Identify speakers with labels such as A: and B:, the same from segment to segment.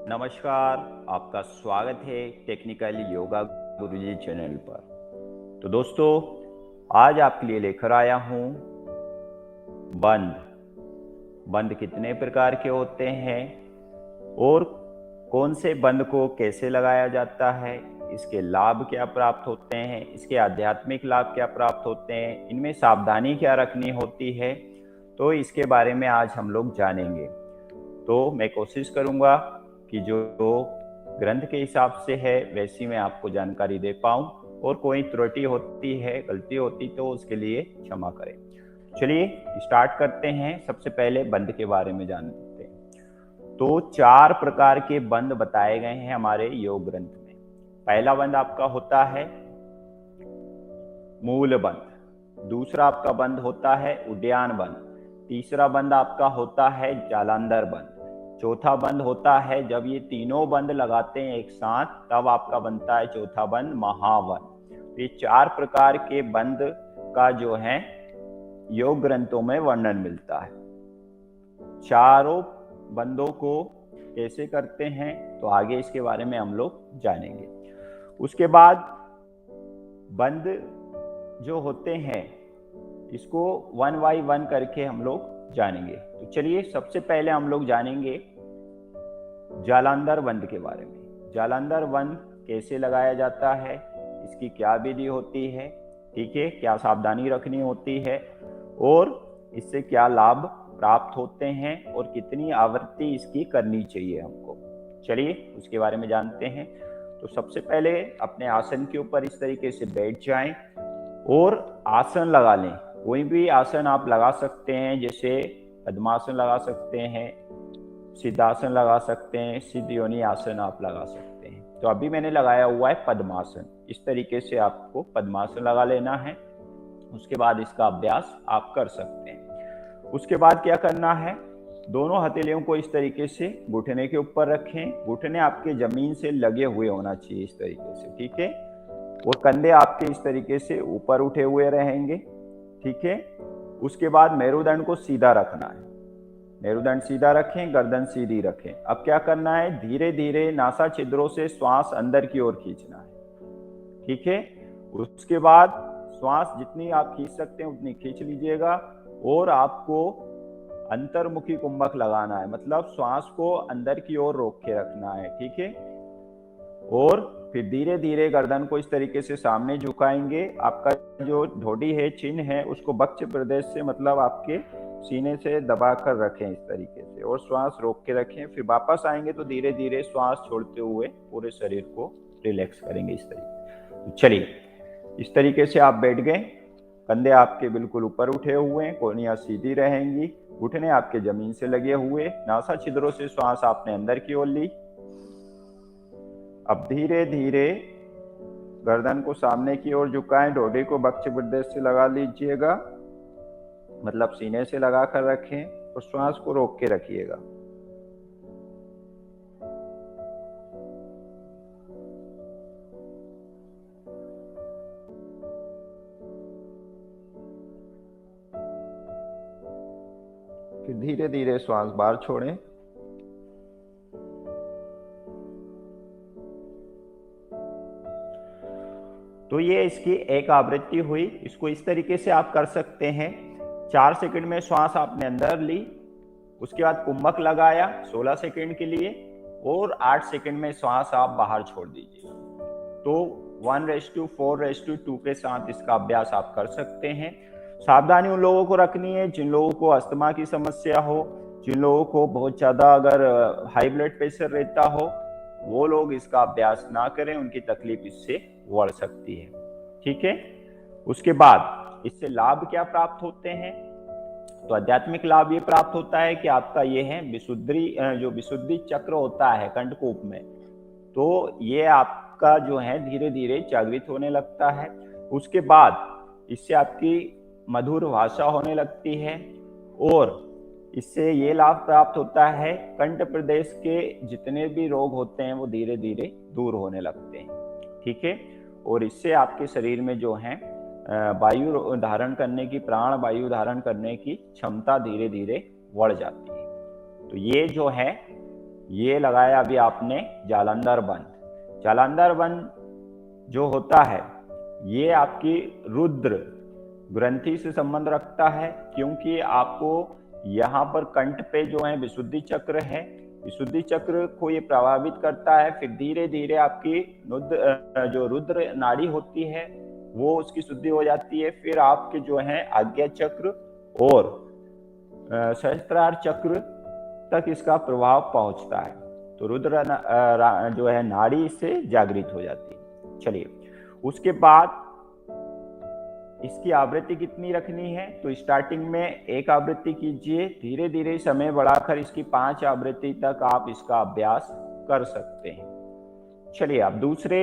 A: नमस्कार। आपका स्वागत है टेक्निकल योगा गुरुजी चैनल पर। तो दोस्तों, आज आपके लिए लेकर आया हूँ बंद। बंद कितने प्रकार के होते हैं और कौन से बंद को कैसे लगाया जाता है, इसके लाभ क्या प्राप्त होते हैं, इसके आध्यात्मिक लाभ क्या प्राप्त होते हैं, इनमें सावधानी क्या रखनी होती है, तो इसके बारे में आज हम लोग जानेंगे। तो मैं कोशिश करूंगा कि जो ग्रंथ के हिसाब से है वैसी मैं आपको जानकारी दे पाऊं, और कोई त्रुटि होती है, गलती होती तो उसके लिए क्षमा करें। चलिए स्टार्ट करते हैं। सबसे पहले बंद के बारे में जानते हैं। तो 4 प्रकार के बंद बताए गए हैं हमारे योग ग्रंथ में। पहला बंद आपका होता है मूल बंद, दूसरा आपका बंद होता है उद्यान बंद, तीसरा बंद आपका होता है जालंधर बंद, चौथा बंद होता है जब ये तीनों बंद लगाते हैं एक साथ तब आपका बनता है चौथा बंद महाबंद। ये 4 प्रकार के बंद का जो है योग ग्रंथों में वर्णन मिलता है। चारों बंदों को कैसे करते हैं तो आगे इसके बारे में हम लोग जानेंगे। उसके बाद बंद जो होते हैं इसको वन बाई वन करके हम लोग जानेंगे। तो चलिए सबसे पहले हम लोग जानेंगे जालंधर बंद के बारे में। जालंधर बंद कैसे लगाया जाता है, इसकी क्या विधि होती है, ठीक है, क्या सावधानी रखनी होती है और इससे क्या लाभ प्राप्त होते हैं और कितनी आवृत्ति इसकी करनी चाहिए हमको। चलिए उसके बारे में जानते हैं। तो सबसे पहले अपने आसन के ऊपर इस तरीके से बैठ जाएं और आसन लगा लें। कोई भी आसन आप लगा सकते हैं, जैसे पद्मासन लगा सकते हैं, सिद्धासन लगा सकते हैं, सिद्ध योनि आसन आप लगा सकते हैं। तो अभी मैंने लगाया हुआ है पद्मासन। इस तरीके से आपको पद्मासन लगा लेना है। उसके बाद इसका अभ्यास आप कर सकते हैं। उसके बाद क्या करना है, दोनों हथेलियों को इस तरीके से घुटने के ऊपर रखें। घुटने आपके जमीन से लगे हुए होना चाहिए इस तरीके से, ठीक है, और कंधे आपके इस तरीके से ऊपर उठे हुए रहेंगे, ठीक है। उसके बाद मेरुदंड को सीधा रखना है। मेरुदंड सीधा रखें, गर्दन सीधी रखें। अब क्या करना है, धीरे धीरे नासा छिद्रों से श्वास अंदर की ओर खींचना है, ठीक है। उसके बाद श्वास जितनी आप खींच सकते हैं उतनी खींच लीजिएगा और आपको अंतर्मुखी कुंभक लगाना है, मतलब श्वास को अंदर की ओर रोक के रखना है, ठीक है। और फिर धीरे धीरे गर्दन को इस तरीके से सामने झुकाएंगे। आपका जो ढोडी है, चिन्ह है, उसको वक्ष प्रदेश से मतलब आपके सीने से दबा कर रखें इस तरीके से और श्वास रोक के रखें। फिर वापस आएंगे तो धीरे धीरे श्वास छोड़ते हुए पूरे शरीर को रिलैक्स करेंगे इस तरीके। तो चलिए इस तरीके से आप बैठ गए, कंधे आपके बिल्कुल ऊपर उठे हुए हैं, कोहनियां सीधी रहेंगी, घुटने आपके जमीन से लगे हुए, नासा छिद्रों से श्वास आपने अंदर की ओर ली। अब धीरे धीरे गर्दन को सामने की ओर झुकाएं, ढोडी को वक्ष प्रदेश से लगा लीजिएगा, मतलब सीने से लगा कर रखें और श्वास को रोक के रखिएगा। फिर धीरे धीरे श्वास बाहर छोड़ें। तो ये इसकी एक आवृत्ति हुई। इसको इस तरीके से आप कर सकते हैं। 4 सेकंड में श्वास आपने अंदर ली, उसके बाद कुंभक लगाया 16 सेकंड के लिए और 8 सेकंड में श्वास आप बाहर छोड़ दीजिए। तो 1:4:2 के साथ इसका अभ्यास आप कर सकते हैं। सावधानी उन लोगों को रखनी है जिन लोगों को अस्थमा की समस्या हो, जिन लोगों को बहुत ज़्यादा अगर हाई ब्लड प्रेशर रहता हो, वो लोग इसका अभ्यास ना करें, उनकी तकलीफ इससे बढ़ सकती है, ठीक है। उसके बाद इससे लाभ क्या प्राप्त होते हैं, तो आध्यात्मिक लाभ ये प्राप्त होता है कि आपका ये है विशुद्धि, जो विशुद्धि चक्र होता है कंठकूप में, तो ये आपका जो है धीरे धीरे जागृत होने लगता है। उसके बाद इससे आपकी मधुर भाषा होने लगती है और इससे ये लाभ प्राप्त होता है, कंठ प्रदेश के जितने भी रोग होते हैं वो धीरे धीरे दूर होने लगते हैं, ठीक है। और इससे आपके शरीर में जो है वायु धारण करने की, प्राण वायु धारण करने की क्षमता धीरे धीरे बढ़ जाती है। तो ये जो है ये लगाया अभी आपने जालंधर बंद। जालंधर बंद जो होता है ये आपकी रुद्र ग्रंथि से संबंध रखता है, क्योंकि आपको यहाँ पर कंठ पे जो है विशुद्धि चक्र है, विशुद्धि चक्र को ये प्रभावित करता है। फिर धीरे धीरे आपकी जो रुद्र नाड़ी होती है वो उसकी शुद्धि हो जाती है। फिर आपके जो है आज्ञा चक्र और सहस्त्रार चक्र तक इसका प्रभाव पहुंचता है। तो रुद्र जो है नाड़ी इससे जागृत हो जाती है। चलिए, उसके बाद इसकी आवृत्ति कितनी रखनी है? तो स्टार्टिंग में 1 आवृत्ति कीजिए, धीरे धीरे समय बढ़ाकर इसकी 5 आवृत्ति तक आप इसका अभ्यास कर सकते हैं। चलिए, अब दूसरे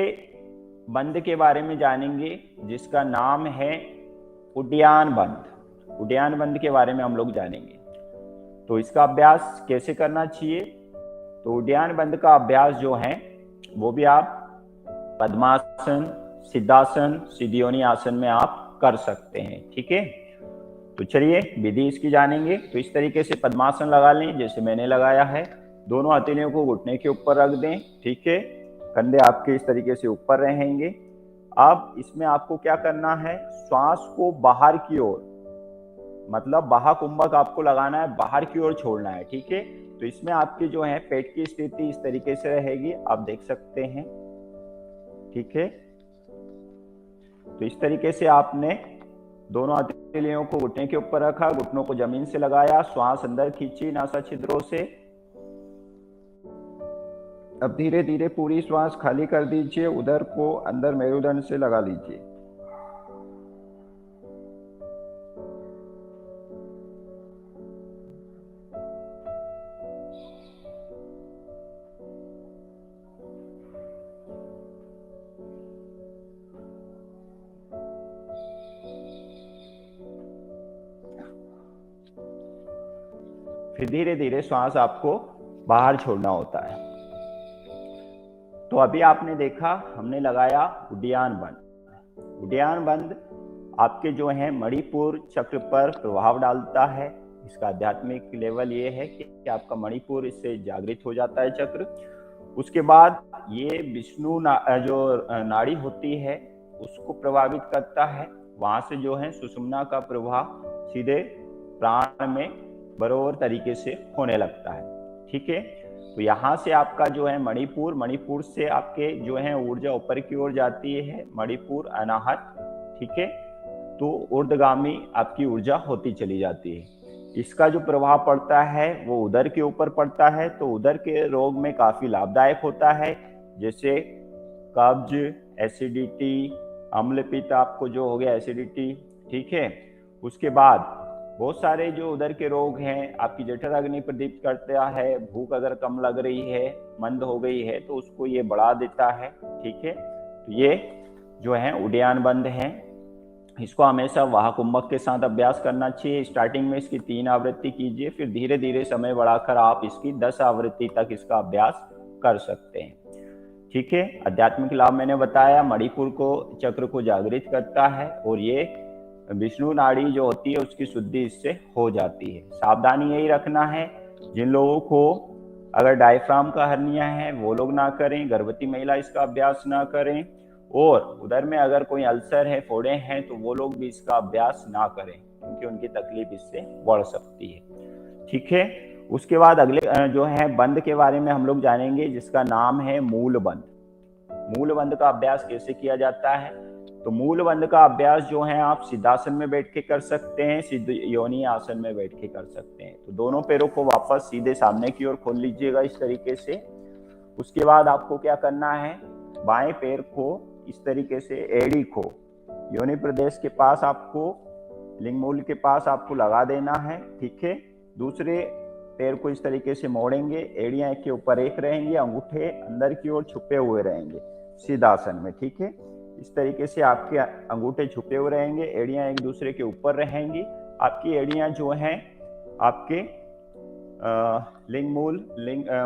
A: बंद के बारे में जानेंगे जिसका नाम है उड्डयन बंद। उड्डयन बंद के बारे में हम लोग जानेंगे। तो इसका अभ्यास कैसे करना चाहिए? तो उड्डयन बंद का अभ्यास जो है वो भी आप पद्मासन, सिद्धासन, सिद्धयोनि आसन में आप कर सकते हैं। ठीक है, तो चलिए विधि इसकी जानेंगे। तो इस तरीके से पद्मासन लगा लें जैसे मैंने लगाया है। दोनों हथेलियों को घुटने के ऊपर रख दें। ठीक है, कंधे आपके इस तरीके से ऊपर रहेंगे। अब इसमें आपको क्या करना है? श्वास को बाहर की ओर, मतलब महाकुंभक आपको लगाना है, बाहर की ओर छोड़ना है। ठीक है, तो इसमें आपकी जो है पेट की स्थिति इस तरीके से रहेगी, आप देख सकते हैं। ठीक है, तो इस तरीके से आपने दोनों हथेलियों को घुटने के ऊपर रखा, घुटनों को जमीन से लगाया, श्वास अंदर खींची नासा छिद्रों से। अब धीरे धीरे पूरी श्वास खाली कर दीजिए, उदर को अंदर मेरुदंड से लगा लीजिए। फिर धीरे धीरे श्वास आपको बाहर छोड़ना होता है। तो अभी आपने देखा हमने लगाया उड्डयन बंद। उड्डयन बंद आपके जो है मणिपुर चक्र पर प्रभाव डालता है। इसका आध्यात्मिक लेवल ये है कि आपका मणिपुर इससे जागृत हो जाता है चक्र। उसके बाद ये विष्णु जो नाड़ी होती है उसको प्रभावित करता है। वहां से जो है सुषुम्ना का प्रभाव सीधे प्राण में बराबर तरीके से होने लगता है। ठीक है, तो यहाँ से आपका जो है मणिपुर से आपके जो है ऊर्जा ऊपर की ओर जाती है, मणिपुर अनाहत। ठीक है, तो ऊर्ध्वगामी आपकी ऊर्जा होती चली जाती है। इसका जो प्रभाव पड़ता है वो उदर के ऊपर पड़ता है। तो उदर के रोग में काफी लाभदायक होता है, जैसे कब्ज, एसिडिटी, अम्लपित्त आपको जो हो गया एसिडिटी। ठीक है, उसके बाद बहुत सारे जो उदर के रोग हैं, आपकी जठर अग्नि प्रदीप्त करता है। भूख अगर कम लग रही है, मंद हो गई है, तो उसको ये बढ़ा देता है। ठीक है, तो ये जो है उड्डयन बंद है। इसको हमेशा वाहकुंभक के साथ अभ्यास करना चाहिए। स्टार्टिंग में इसकी 3 आवृत्ति कीजिए, फिर धीरे धीरे समय बढ़ाकर आप इसकी 10 आवृत्ति तक इसका अभ्यास कर सकते हैं। ठीक है, आध्यात्मिक लाभ मैंने बताया, मणिपुर को चक्र को जागृत करता है और ये विष्णु नाड़ी जो होती है उसकी शुद्धि इससे हो जाती है। सावधानी यही रखना है, जिन लोगों को अगर डायफ्राम का हर्निया है वो लोग ना करें, गर्भवती महिला इसका अभ्यास ना करें, और उधर में अगर कोई अल्सर है, फोड़े हैं, तो वो लोग भी इसका अभ्यास ना करें, क्योंकि उनकी तकलीफ इससे बढ़ सकती है। ठीक है, उसके बाद अगले जो है बंद के बारे में हम लोग जानेंगे, जिसका नाम है मूल बंद। मूल बंद का अभ्यास कैसे किया जाता है? तो मूल बंद का अभ्यास जो है आप सिद्धासन में बैठ के कर सकते हैं, सिद्ध योनि आसन में बैठ के कर सकते हैं। तो दोनों पैरों को वापस सीधे सामने की ओर खोल लीजिएगा इस तरीके से। उसके बाद आपको क्या करना है? बाएं पैर को इस तरीके से एड़ी को योनि प्रदेश के पास, आपको लिंग मूल के पास आपको लगा देना है। ठीक है, दूसरे पैर को इस तरीके से मोड़ेंगे, एड़ियां एक के ऊपर एक रहेंगी, अंगूठे अंदर की ओर छुपे हुए रहेंगे सिद्धासन में। ठीक है, इस तरीके से आपके अंगूठे छुपे हुए रहेंगे, एड़ियां एक दूसरे के ऊपर रहेंगी। आपकी एड़ियां जो हैं आपके लिंग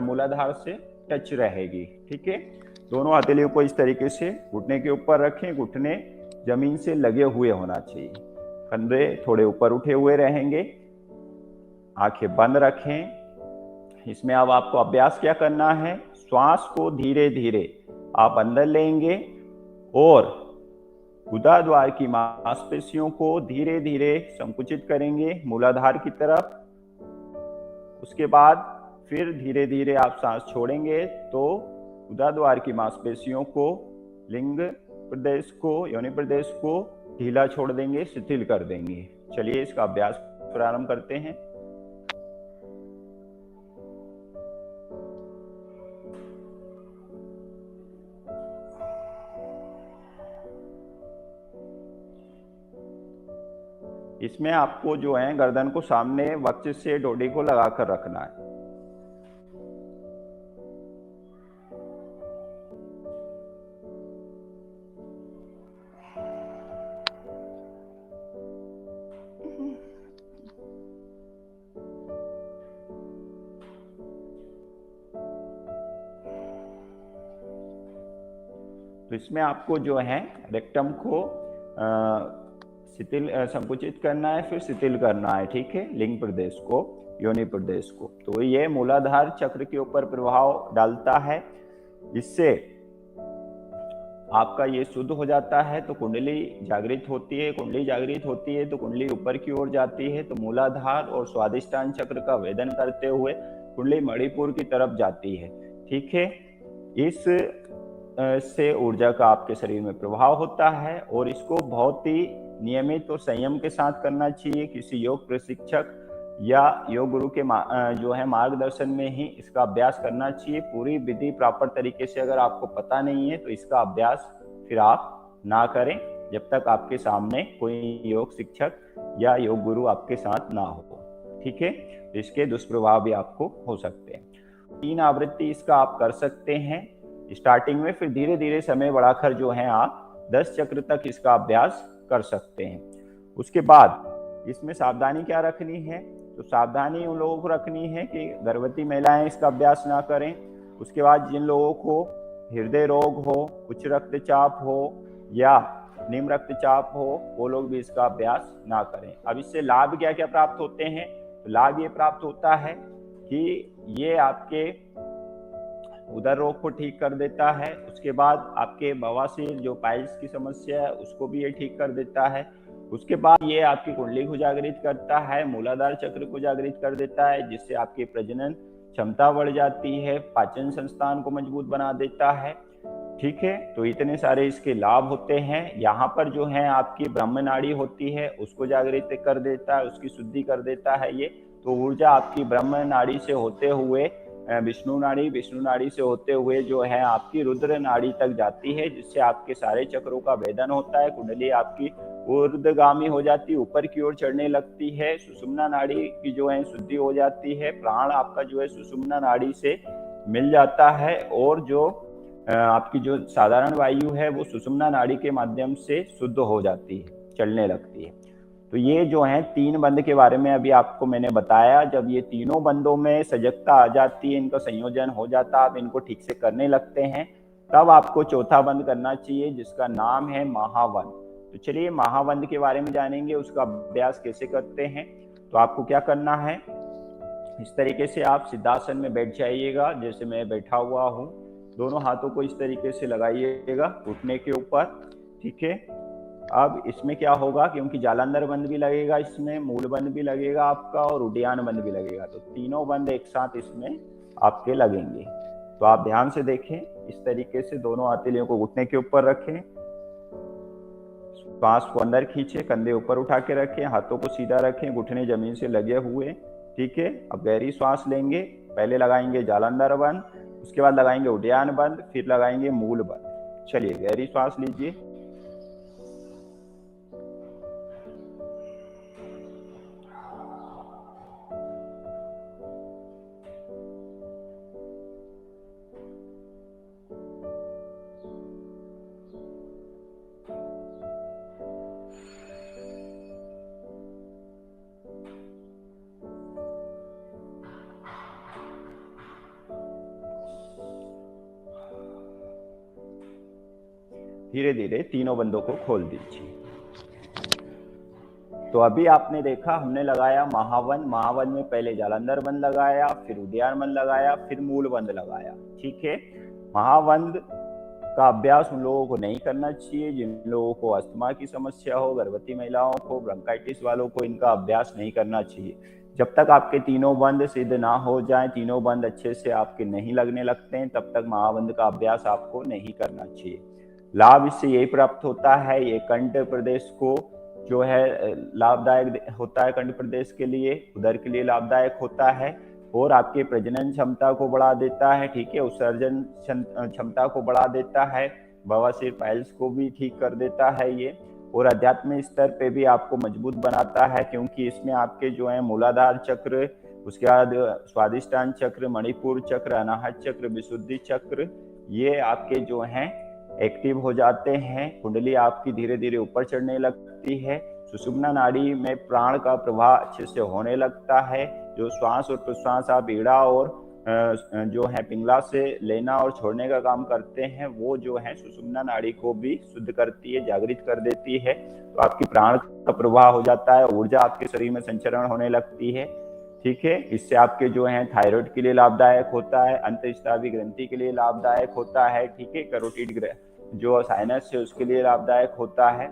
A: मूलाधार से टच रहेगी। ठीक है, दोनों हथेलियों को इस तरीके से घुटने के ऊपर रखें, घुटने जमीन से लगे हुए होना चाहिए, कंधे थोड़े ऊपर उठे हुए रहेंगे, आंखें बंद रखें। इसमें अब आपको अभ्यास क्या करना है, श्वास को धीरे धीरे आप अंदर लेंगे और गुदाद्वार की मांसपेशियों को धीरे धीरे संकुचित करेंगे मूलाधार की तरफ। उसके बाद फिर धीरे धीरे आप सांस छोड़ेंगे तो गुदाद्वार की मांसपेशियों को, लिंग प्रदेश को, योनि प्रदेश को ढीला छोड़ देंगे, शिथिल कर देंगे। चलिए इसका अभ्यास प्रारंभ करते हैं। इसमें आपको जो है गर्दन को सामने वक्ष से डोडी को लगाकर रखना है। तो इसमें आपको जो है रेक्टम को शिथिल संकुचित करना है, फिर शिथिल करना है, ठीक है, लिंग प्रदेश को, योनि प्रदेश को। तो ये मूलाधार चक्र के ऊपर प्रभाव डालता है। इससे आपका ये शुद्ध हो जाता है तो कुंडली जागृत होती है। कुंडली जागृत होती है तो कुंडली ऊपर की ओर जाती है, तो मूलाधार और स्वादिष्टान चक्र का वेदन करते हुए कुंडली मणिपुर की तरफ जाती है, ठीक है। इस से ऊर्जा का आपके शरीर में प्रभाव होता है और इसको बहुत ही नियमित और संयम के साथ करना चाहिए। किसी योग प्रशिक्षक या योग गुरु के जो है मार्गदर्शन में ही इसका अभ्यास करना चाहिए। पूरी विधि प्रॉपर तरीके से अगर आपको पता नहीं है तो इसका अभ्यास फिर आप ना करें जब तक आपके सामने कोई योग शिक्षक या योग गुरु आपके साथ ना हो, ठीक है। तो इसके दुष्प्रभाव भी आपको हो सकते हैं। 3 आवृत्ति इसका आप कर सकते हैं स्टार्टिंग में, फिर धीरे धीरे समय बढ़ाकर जो है आप 10 चक्र तक इसका अभ्यास कर सकते हैं। उसके बाद इसमें सावधानी क्या रखनी है, तो सावधानी उन लोगों को रखनी है कि गर्भवती महिलाएं इसका अभ्यास ना करें। उसके बाद जिन लोगों को हृदय रोग हो, उच्च रक्तचाप हो या निम्न रक्तचाप हो, वो लोग भी इसका अभ्यास ना करें। अब इससे लाभ क्या क्या प्राप्त होते हैं, तो लाभ ये प्राप्त होता है कि ये आपके उदर रोग को ठीक कर देता है। उसके बाद आपके बवासीर जो पाइल्स की समस्या है उसको भी ये ठीक कर देता है। उसके बाद ये आपकी कुंडली को जागृत करता है, मूलाधार चक्र को जागृत कर देता है, जिससे आपकी प्रजनन क्षमता बढ़ जाती है, पाचन संस्थान को मजबूत बना देता है, ठीक है। तो इतने सारे इसके लाभ होते हैं। यहाँ पर जो है आपकी ब्रह्म नाड़ी होती है उसको जागृत कर देता है, उसकी शुद्धि कर देता है ये। तो ऊर्जा आपकी ब्रह्म नाड़ी से होते हुए विष्णु नाड़ी से होते हुए जो है आपकी रुद्र नाड़ी तक जाती है, जिससे आपके सारे चक्रों का भेदन होता है। कुंडली आपकी ऊर्ध्वगामी हो जाती है, ऊपर की ओर चढ़ने लगती है। सुषुम्ना नाड़ी की जो है शुद्धि हो जाती है, प्राण आपका जो है सुषुम्ना नाड़ी से मिल जाता है और जो आपकी जो साधारण वायु है वो सुषुम्ना नाड़ी के माध्यम से शुद्ध हो जाती है, चलने लगती है। तो ये जो है 3 बंद के बारे में अभी आपको मैंने बताया। जब ये तीनों बंदों में सजगता आ जाती है, इनका संयोजन हो जाता है, आप इनको ठीक से करने लगते हैं, तब आपको चौथा बंद करना चाहिए जिसका नाम है महावंद। तो चलिए महावंद के बारे में जानेंगे, उसका अभ्यास कैसे करते हैं। तो आपको क्या करना है, इस तरीके से आप सिद्धासन में बैठ जाइएगा, जैसे मैं बैठा हुआ हूँ। दोनों हाथों को इस तरीके से लगाइएगा घुटने के ऊपर, ठीक है। अब इसमें क्या होगा, क्योंकि जालंधर बंद भी लगेगा, इसमें मूल बंद भी लगेगा आपका और उड्डयन बंद भी लगेगा, तो तीनों बंद एक साथ इसमें आपके लगेंगे। तो आप ध्यान से देखें, इस तरीके से दोनों हथेलियों को घुटने के ऊपर रखें, श्वास को अंदर खींचे, कंधे ऊपर उठा के रखें, हाथों को सीधा रखें, घुटने जमीन से लगे हुए, ठीक है। अब गहरी श्वास लेंगे, पहले लगाएंगे जालंधर बंद, उसके बाद लगाएंगे उड्डयन बंद, फिर लगाएंगे मूल बंद। चलिए गहरी श्वास लीजिए। धीरे धीरे तीनों बंदों को खोल दीजिए। तो अभी आपने देखा हमने लगाया महावन, महावन में पहले जालंधर बंद लगाया, फिर उद्यान बंद लगाया, फिर मूल बंद लगाया। ठीक है, महाबंद का अभ्यास उन लोगों को नहीं करना चाहिए जिन लोगों को अस्थमा की समस्या हो, गर्भवती महिलाओं को, ब्रोंकाइटिस वालों को इनका अभ्यास नहीं करना चाहिए। जब तक आपके तीनों बंद सिद्ध ना हो जाए, तीनों बंद अच्छे से आपके नहीं लगने लगते हैं, तब तक महाबंद का अभ्यास आपको नहीं करना चाहिए। लाभ इससे यही प्राप्त होता है, ये कंठ प्रदेश को जो है लाभदायक होता है, कंठ प्रदेश के लिए, उदर के लिए लाभदायक होता है और आपके प्रजनन क्षमता को बढ़ा देता है। ठीक है, उत्सर्जन क्षमता को बढ़ा देता है, बवासीर पाइल्स को भी ठीक कर देता है ये, और अध्यात्म स्तर पे भी आपको मजबूत बनाता है, क्योंकि इसमें आपके जो है मूलाधार चक्र, उसके बाद स्वादिष्टान चक्र, मणिपुर चक्र, अनाहत चक्र, विशुद्धि चक्र, ये आपके जो हैं एक्टिव हो जाते हैं। कुंडली आपकी धीरे धीरे ऊपर चढ़ने लगती है। सुषुम्ना नाड़ी में प्राण का प्रवाह अच्छे से होने लगता है। जो श्वास और प्रश्वास आप ईड़ा और जो है पिंगला से लेना और छोड़ने का काम करते हैं, वो जो है सुषुम्ना नाड़ी को भी शुद्ध करती है, जागृत कर देती है। तो आपकी प्राण का प्रवाह हो जाता है, ऊर्जा आपके शरीर में संचरण होने लगती है। ठीक है, इससे आपके जो है थायराइड के लिए लाभदायक होता है, अंतःस्रावी ग्रंथि के लिए लाभदायक होता है। ठीक है, करोटिड जो साइनस है उसके लिए लाभदायक होता है।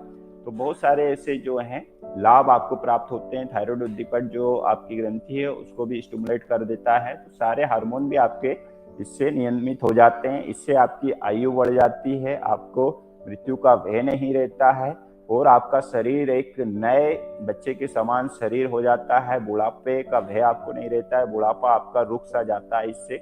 A: तो बहुत सारे ऐसे जो हैं लाभ आपको प्राप्त होते हैं। थायराइड उद्दीपक जो आपकी ग्रंथि है उसको भी स्टिमुलेट कर देता है। तो सारे हार्मोन भी आपके इससे नियमित हो जाते हैं। इससे आपकी आयु बढ़ जाती है, आपको मृत्यु का भय नहीं रहता है और आपका शरीर एक नए बच्चे के समान शरीर हो जाता है। बुढ़ापे का भय आपको नहीं रहता है, बुढ़ापा आपका रुक सा जाता है इससे।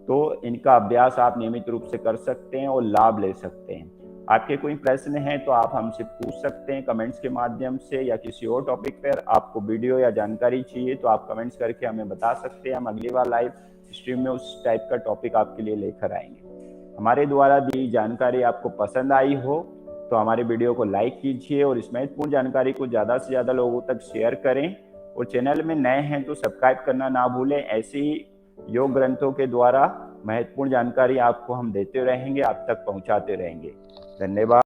A: तो इनका अभ्यास आप नियमित रूप से कर सकते हैं और लाभ ले सकते हैं। आपके कोई प्रश्न हैं तो आप हमसे पूछ सकते हैं कमेंट्स के माध्यम से, या किसी और टॉपिक पर आपको वीडियो या जानकारी चाहिए तो आप कमेंट्स करके हमें बता सकते हैं। हम अगली बार लाइव स्ट्रीम में उस टाइप का टॉपिक आपके लिए लेकर आएंगे। हमारे द्वारा दी जानकारी आपको पसंद आई हो तो हमारे वीडियो को लाइक कीजिए और इस महत्वपूर्ण जानकारी को ज़्यादा से ज़्यादा लोगों तक शेयर करें। और चैनल में नए हैं तो सब्सक्राइब करना ना भूलें। ऐसे ही योग ग्रंथों के द्वारा महत्वपूर्ण जानकारी आपको हम देते रहेंगे, आप तक पहुंचाते रहेंगे। धन्यवाद।